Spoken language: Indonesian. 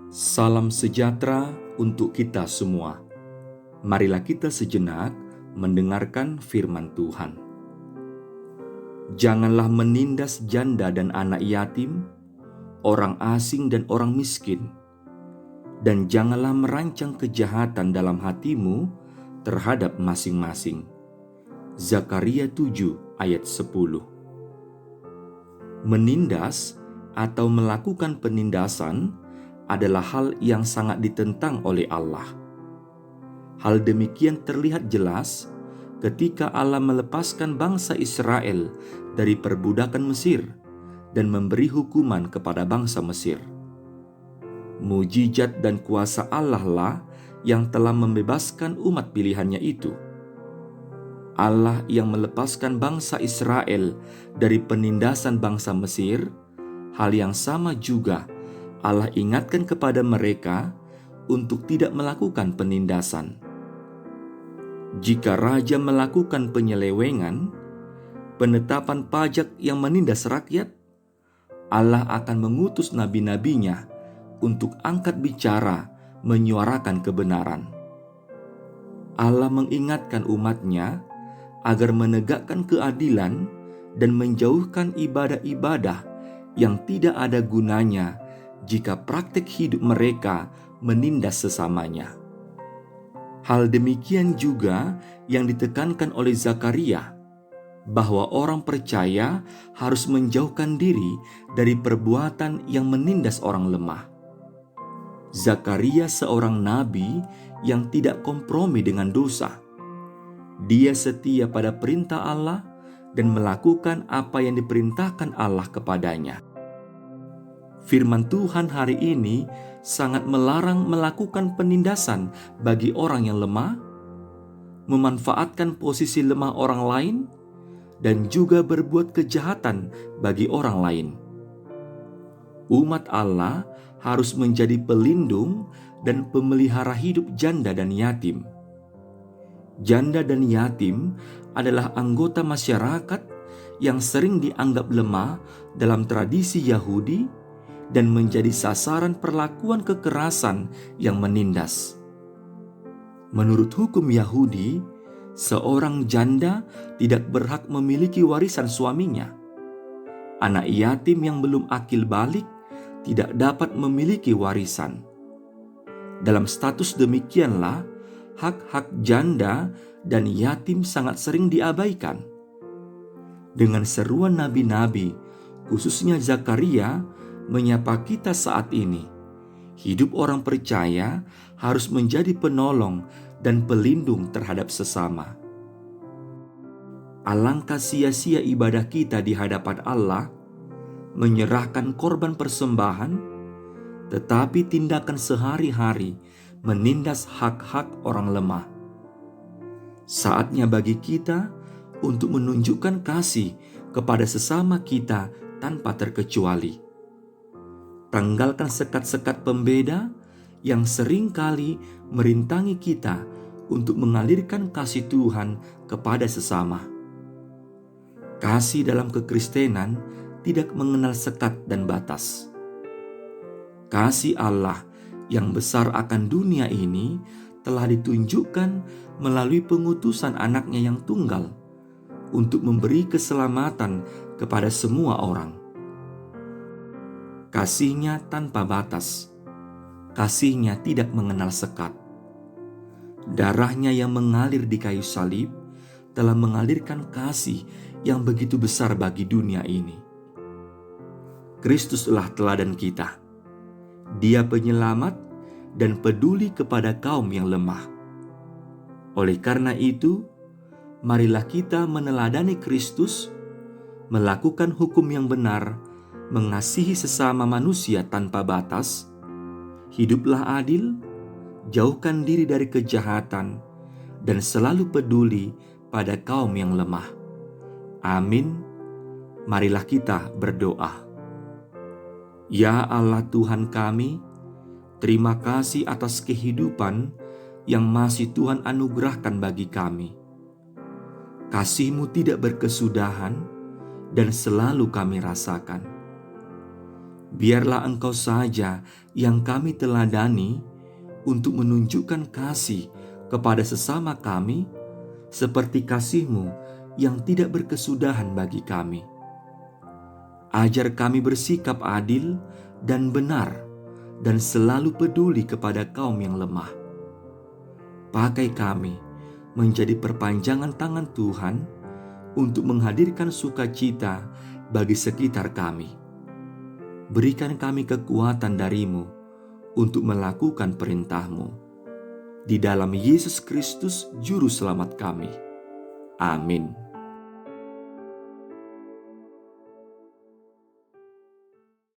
Salam sejahtera untuk kita semua. Marilah kita sejenak mendengarkan firman Tuhan. Janganlah menindas janda dan anak yatim, orang asing dan orang miskin, dan janganlah merancang kejahatan dalam hatimu terhadap masing-masing. Zakaria 7 ayat 10. Menindas atau melakukan penindasan adalah hal yang sangat ditentang oleh Allah. Hal demikian terlihat jelas ketika Allah melepaskan bangsa Israel dari perbudakan Mesir dan memberi hukuman kepada bangsa Mesir. Mujizat dan kuasa Allah lah yang telah membebaskan umat pilihannya itu. Allah yang melepaskan bangsa Israel dari penindasan bangsa Mesir, hal yang sama juga Allah ingatkan kepada mereka untuk tidak melakukan penindasan. Jika raja melakukan penyelewengan, penetapan pajak yang menindas rakyat, Allah akan mengutus nabi-nabinya untuk angkat bicara menyuarakan kebenaran. Allah mengingatkan umatnya agar menegakkan keadilan dan menjauhkan ibadah-ibadah yang tidak ada gunanya jika praktik hidup mereka menindas sesamanya. Hal demikian juga yang ditekankan oleh Zakaria, bahwa orang percaya harus menjauhkan diri dari perbuatan yang menindas orang lemah. Zakaria seorang nabi yang tidak kompromi dengan dosa. Dia setia pada perintah Allah dan melakukan apa yang diperintahkan Allah kepadanya. Firman Tuhan hari ini sangat melarang melakukan penindasan bagi orang yang lemah, memanfaatkan posisi lemah orang lain, dan juga berbuat kejahatan bagi orang lain. Umat Allah harus menjadi pelindung dan pemelihara hidup janda dan yatim. Janda dan yatim adalah anggota masyarakat yang sering dianggap lemah dalam tradisi Yahudi dan menjadi sasaran perlakuan kekerasan yang menindas. Menurut hukum Yahudi, seorang janda tidak berhak memiliki warisan suaminya. Anak yatim yang belum akil balik tidak dapat memiliki warisan. Dalam status demikianlah, hak-hak janda dan yatim sangat sering diabaikan. Dengan seruan nabi-nabi, khususnya Zakaria, menyapa kita saat ini, hidup orang percaya harus menjadi penolong dan pelindung terhadap sesama. Alangkah sia-sia ibadah kita di hadapan Allah, menyerahkan korban persembahan, tetapi tindakan sehari-hari menindas hak-hak orang lemah. Saatnya bagi kita untuk menunjukkan kasih kepada sesama kita tanpa terkecuali. Tanggalkan sekat-sekat pembeda yang seringkali merintangi kita untuk mengalirkan kasih Tuhan kepada sesama. Kasih dalam kekristenan tidak mengenal sekat dan batas. Kasih Allah yang besar akan dunia ini telah ditunjukkan melalui pengutusan anaknya yang tunggal untuk memberi keselamatan kepada semua orang. Kasih-Nya tanpa batas. Kasih-Nya tidak mengenal sekat. Darah-Nya yang mengalir di kayu salib telah mengalirkan kasih yang begitu besar bagi dunia ini. Kristuslah teladan kita. Dia penyelamat dan peduli kepada kaum yang lemah. Oleh karena itu, marilah kita meneladani Kristus, melakukan hukum yang benar, mengasihi sesama manusia tanpa batas, hiduplah adil, jauhkan diri dari kejahatan, dan selalu peduli pada kaum yang lemah. Amin. Marilah kita berdoa. Ya Allah Tuhan kami, terima kasih atas kehidupan yang masih Tuhan anugerahkan bagi kami. Kasih-Mu tidak berkesudahan dan selalu kami rasakan. Biarlah Engkau saja yang kami teladani untuk menunjukkan kasih kepada sesama kami, seperti kasih-Mu yang tidak berkesudahan bagi kami. Ajar kami bersikap adil dan benar, dan selalu peduli kepada kaum yang lemah. Pakai kami menjadi perpanjangan tangan Tuhan untuk menghadirkan sukacita bagi sekitar kami. Berikan kami kekuatan dari-Mu untuk melakukan perintah-Mu. Di dalam Yesus Kristus, Juru Selamat kami. Amin.